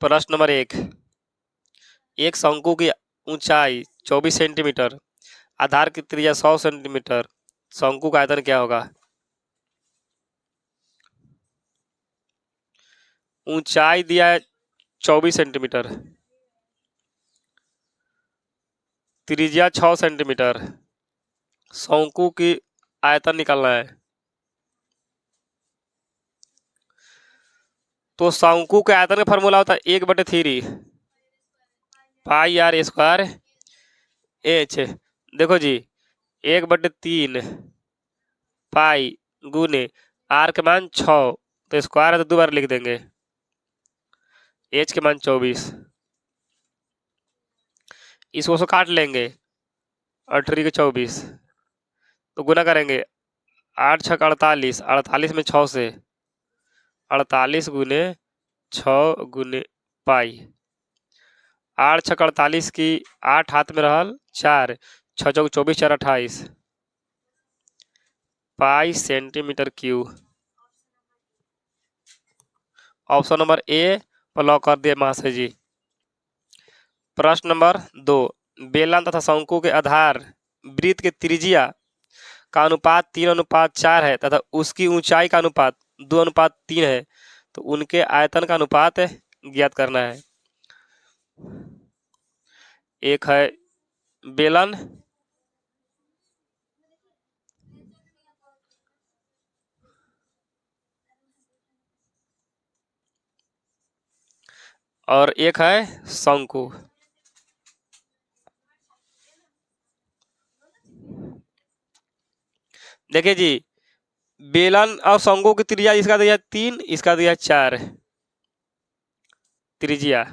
प्रश्न नंबर 1। एक शंकु की ऊंचाई 24 सेंटीमीटर, आधार की त्रिज्या 100 सेंटीमीटर, शंकु का आयतन क्या होगा? ऊंचाई दिया है 24 सेंटीमीटर, त्रिज्या 6 सेंटीमीटर, शंकु की आयतन निकालना है। तो शंकु के आयतन का फॉर्मूला होता है 1/3 पाई आर स्क्वायर एच। देखो जी, 1/3 पाई गुने आर के मान 6, तो स्क्वायर है तो 2 बार लिख देंगे, एच के मान 24, इसको काट लेंगे 18 के 24, तो गुना करेंगे 8 6 48, 48 में 6 से 48 गुने 6 गुने पाई, 8 6 48 की 8 हाथ में रहल 4, 6 चौक 24 4 28 पाई centimetre cube. Option number A पर लॉक कर दिए महाशय जी। प्रश्न नंबर 2। बेलन तथा शंकु के आधार वृत्त के त्रिज्या का अनुपात 3:4 है तथा उसकी ऊंचाई का अनुपात 2:3 है, तो उनके आयतन का अनुपात ज्ञात करना है। एक है बेलन और एक है शंकु। देखिए जी, बेलन और शंकु की त्रिज्या इसका दिया 3, इसका दिया 4 त्रिज्या,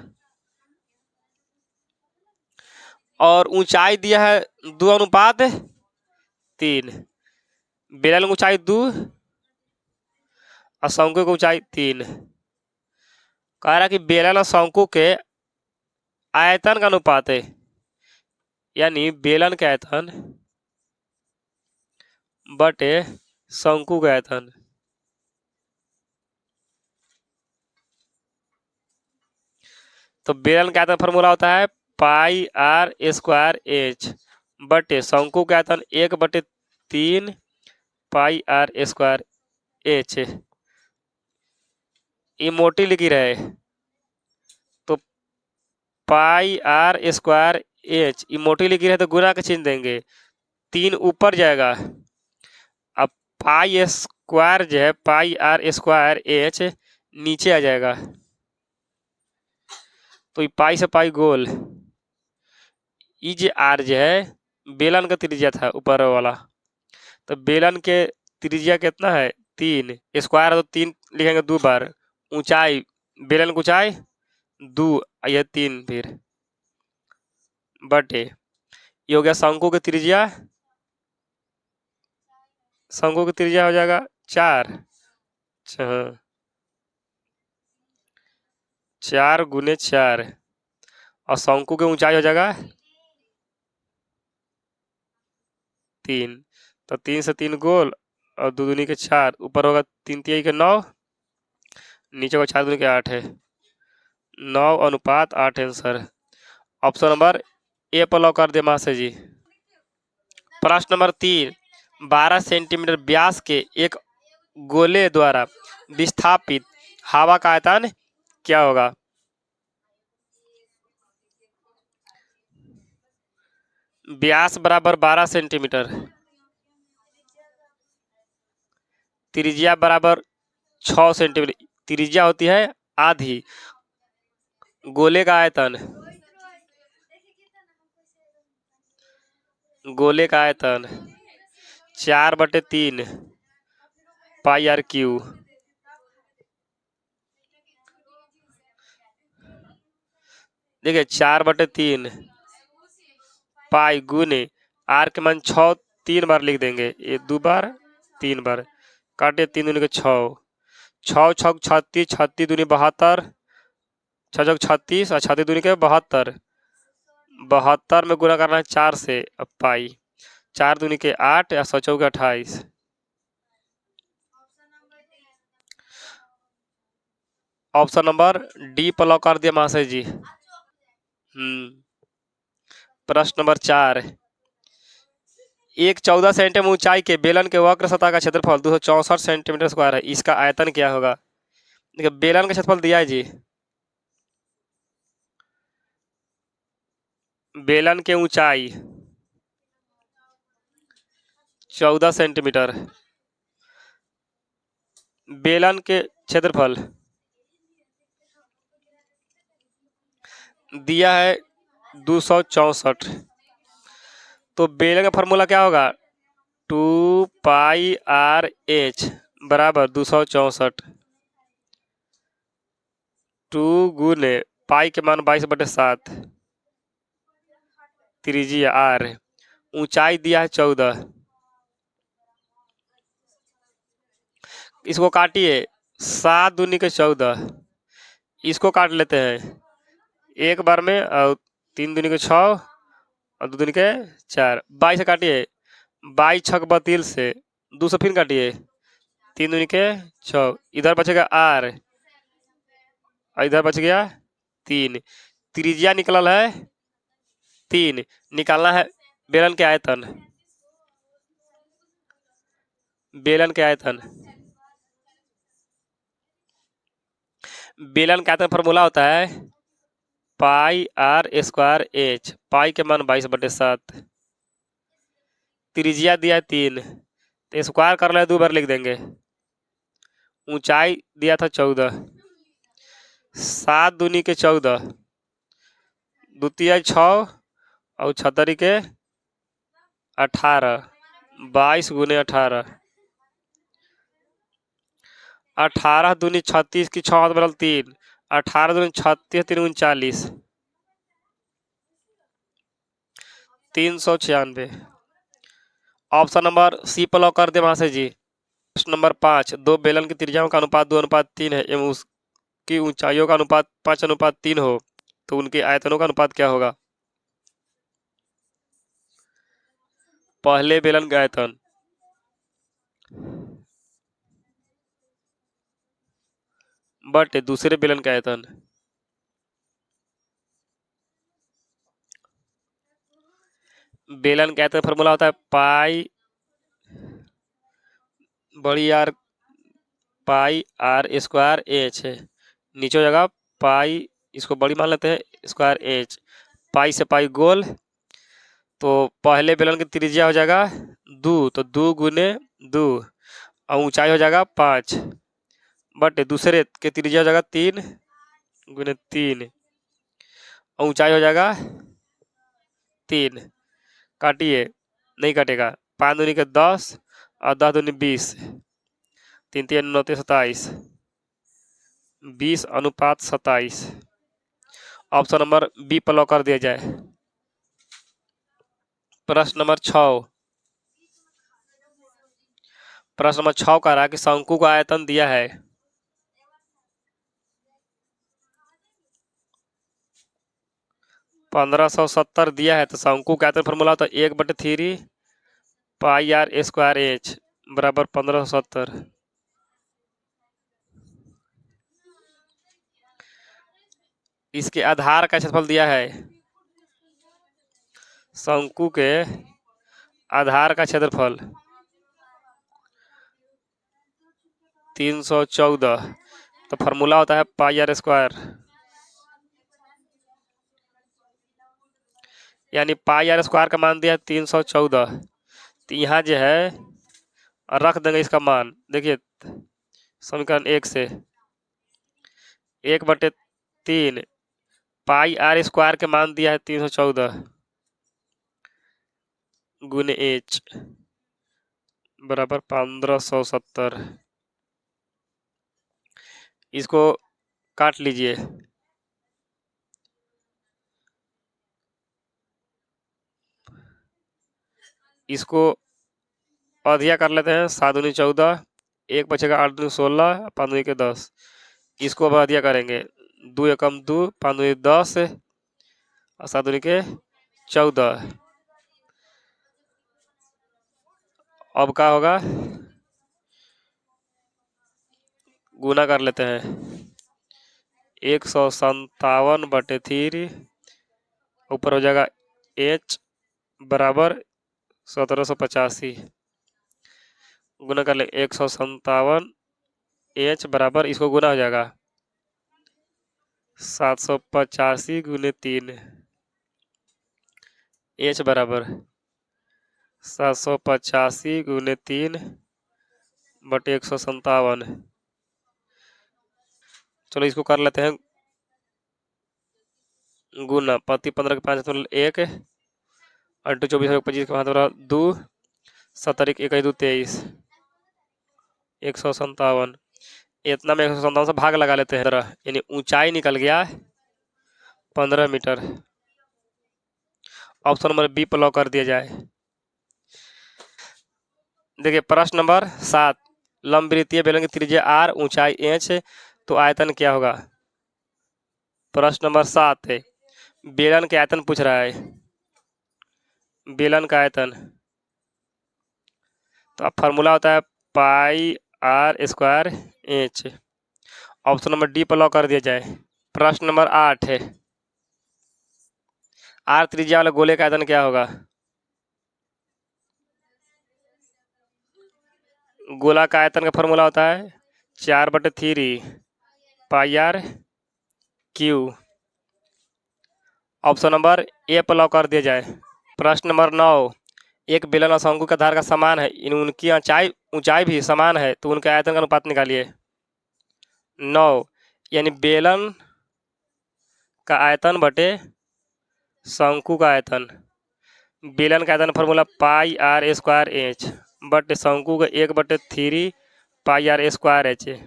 और ऊंचाई दिया है 2:3। बेलन की ऊंचाई 2 और शंकु की ऊंचाई 3। कह रहा कि बेलन और शंकु के आयतन का अनुपात है, यानी बेलन का आयतन बटे शंकु का आयतन। तो बेलन का आयतन फॉर्मूला होता है पाई आर स्क्वायर एच बटे शंकु का आयतन 1/3 पाई आर स्क्वायर एच। ये मोटी लिखी रहे तो पाई आर स्क्वायर एच, ये मोटी लिखी रहे तो गुना का चिन्ह देंगे, 3 ऊपर जाएगा, अब पाई स्क्वायर जो है पाई आर स्क्वायर एच नीचे आ जाएगा, तो ये पाई से पाई गोल, ई जे आर जो है बेलन का त्रिज्या था ऊपर वाला, तो बेलन के त्रिज्या कितना है 3, स्क्वायर है तो 3 लिखेंगे 2 बार, ऊंचाई बेलन की ऊंचाई 2, यह 3 फिर बटे ये हो गया शंकु की त्रिज्या, शंकु की त्रिज्या हो जाएगा 4, 4 गुने 4 और शंकु की ऊंचाई हो जाएगा 3, तो 3 से 3 गोल और 2 दूनी के 4, ऊपर होगा 3 3 के 9, नीचे होगा 4 दूनी के 8 है, 9:8 आंसर। ऑप्शन नंबर ए पर लॉक कर दे महाशय जी। प्रश्न नंबर 3। 12 सेंटीमीटर व्यास के एक गोले द्वारा विस्थापित हवा का आयतन क्या होगा? व्यास बराबर 12 सेंटीमीटर, त्रिज्या बराबर 6 सेंटीमीटर, त्रिज्या होती है आधी, गोले का आयतन, गोले का आयतन 4/3 पाई आर क्यू। देखिए 4/3 पाई गुने आर के मान 6 3 बार लिख देंगे, ये 2 बार 3 बार, काटे 3 दूनी के 6, 6 6 36, 36 दूनी 72, 6 6 36 और 36 दूनी के 72, 72 में गुना करना है 4 से, अब पाई 4 दूनी के 8 या 6 चौके 28। ऑप्शन नंबर डी पर लॉक कर दिया महाशय जी। प्रश्न नंबर 4, एक 14 सेंटीमीटर ऊंचाई के बेलन के वक्र सतह का क्षेत्रफल 264 सेंटीमीटर स्क्वायर है, इसका आयतन क्या होगा? देखिए बेलन का क्षेत्रफल दिया है जी, बेलन के ऊंचाई 14 सेंटीमीटर, बेलन के क्षेत्रफल दिया है 264। तो बेलन का फॉर्मूला क्या होगा? 2πr/h बराबर 264, 2 गुने पाई के मान 22/7, त्रिज्या r, ऊंचाई दिया है 14। इसको काटिए, 7 दूनी के 14, इसको काट लेते हैं एक बार में, और 3 दूनी के 6 और 2 दूनी के 4, 22 से काटिए, 22 छक 32 से 2 से फिर काटिए, 3 दूनी के 6, इधर बचेगा r और इधर बच गया 3, त्रिज्या निकलल है 3, निकालना है बेलन के आयतन। बेलन के आयतन, बेलन का आयतन फॉर्मूला होता है πr²h, पाई के मान 22/7, त्रिज्या दिया है 3, तो स्क्वायर कर ले 2 बार लिख देंगे, ऊंचाई दिया था 14, 7 दूनी के 14, द्वितीय 6 और 76 के 18, 22 गुने 18, 18 दूनी 36 की 6 बदल 3, 18 दूनी 36, 3 39, 396। ऑप्शन नंबर सी पर लॉक कर दे महाशय जी। प्रश्न नंबर 5, दो बेलन की त्रिज्याओं का अनुपात 2:3 है एवं उसकी ऊंचाइयों का अनुपात 5:3 हो, तो उनके आयतनों का अनुपात क्या होगा? पहले बेलन का आयतन बटे दूसरे बेलन का आयतन, बेलन का आयतन फॉर्मूला होता है पाई बड़ी आर, πr²h, नीचे जगह पाई, इसको बड़ी मान लेते हैं, ²h, पाई से पाई गोल, तो पहले बेलन की त्रिज्या हो जाएगा 2, तो 2 गुने 2, और ऊंचाई हो जाएगा 5, बट दूसरे के त्रिज्या हो जाएगा 3 गुने 3, और ऊंचाई हो जाएगा 3, काटिए, नहीं काटेगा, 5 दूनी के 10 और 10 दूनी 20, 3 3 9 27, 20:27। ऑप्शन नंबर बी पर लॉक कर दिया जाए। प्रश्न नंबर 6, प्रश्न नंबर 6 कह रहा है कि शंकु का आयतन दिया है 1570 दिया है, तो शंकु का आयतन फॉर्मूला तो 1/3 πr² बराबर 1570। इसके आधार का क्षेत्रफल दिया है, शंकु के आधार का क्षेत्रफल 314, तो फॉर्मूला होता है πr², यानी πr² का मान दिया है 314, तो यहाँ जो है रख देंगे इसका मान, देखिए समीकरण 1 से 1/3 πr² के मान दिया है 314 गुने h बराबर 1570। इसको काट लीजिए, इसको अधिया कर लेते हैं, 7 दूनी 14, 1 बचेगा, 8 दूनी 16, 5 दूनी के 10, इसको अब अधिया करेंगे, 2 एकम 2, 5 दूनी 10 और 7 दूनी के 14। अब क्या होगा, गुना कर लेते हैं, 157/3 ऊपर हो जाएगा H बराबर 1785 गुना कर ले 157 H बराबर इसको गुना हो जाएगा 785 गुने 3 H बराबर 785 गुने 3 बटे 157। चलो इसको कर लेते हैं गुना 15 के 5 1 अंटू 24 25 के 2 70 1 2 23 157। इतना में 157 से भाग लगा लेते हैं यानी ऊंचाई निकल गया 15 मीटर। ऑप्शन नंबर बी पर लॉक कर दिया जाए। देखिए प्रश्न नंबर 7 लंबवृत्तीय बेलन की त्रिज्या r ऊंचाई h तो आयतन क्या होगा। प्रश्न नंबर 7 है बेलन के आयतन पूछ रहा है। बेलन का आयतन तो अब फार्मूला होता है पाई r square h। Option number D पर लॉक कर दिया जाए। प्रश्न नंबर 8 है r त्रिज्या वाले गोले का आयतन क्या होगा। गोला का आयतन का फॉर्मूला होता है 4/3 पाई r Q. Option number A पर लॉक कर दिया जाए। प्रश्न नंबर 9 एक बेलन और शंकु का आधार का समान है इन उनकी ऊंचाई भी समान है तो उनके आयतन का अनुपात निकालिए। 9 यानी बेलन का आयतन बटे शंकु का आयतन। बेलन का आयतन फॉर्मूला पाई r स्क्वायर h बटे शंकु का 1/3 पाई r स्क्वायर h।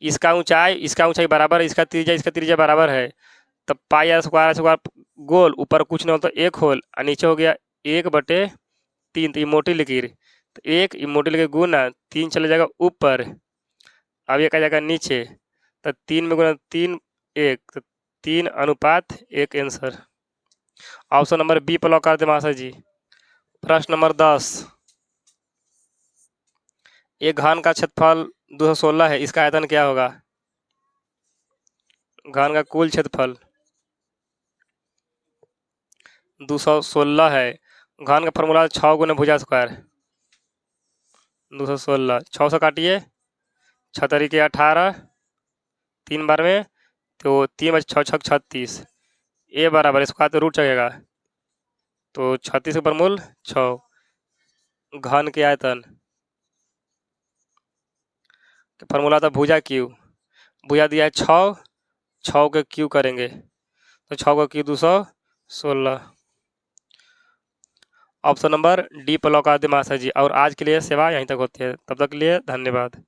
इसका ऊंचाई बराबर है इसका त्रिज्या बराबर है तब पाई r स्क्वायर गोल ऊपर कुछ नहीं होता एक होल और नीचे हो गया 1/3 तो ये मोटी लकीर तो एक मोटी लकीर गुना 3 चला जाएगा ऊपर अब ये आ जाएगा नीचे तो 3 में गुना 3 1 तो 3:1 आंसर। ऑप्शन नंबर बी पर लॉक कर दे मास्टर जी। प्रश्न नंबर 10 एक घन का क्षेत्रफल 216 है इसका आयतन क्या होगा। घन का कुल क्षेत्रफल 216 है। घन का फॉर्मूला 6 गुना भुजा स्क्वायर 216 6 से काटिए 6 तरीके 18 3 बार में तो 3 बचे 6 6 36 ए बराबर इसको हाथ रूट चलेगा तो 36 के वर्गमूल 6। घन के आयतन फॉर्मूला था भुजा क्यू भुजा दिया है 6 के क्यू करेंगे तो 6 का क्यू 216। ऑप्शन नंबर डी पर लॉक कर दे मास्टर जी। और आज के लिए सेवा यहीं तक होती है तब तक के लिए धन्यवाद।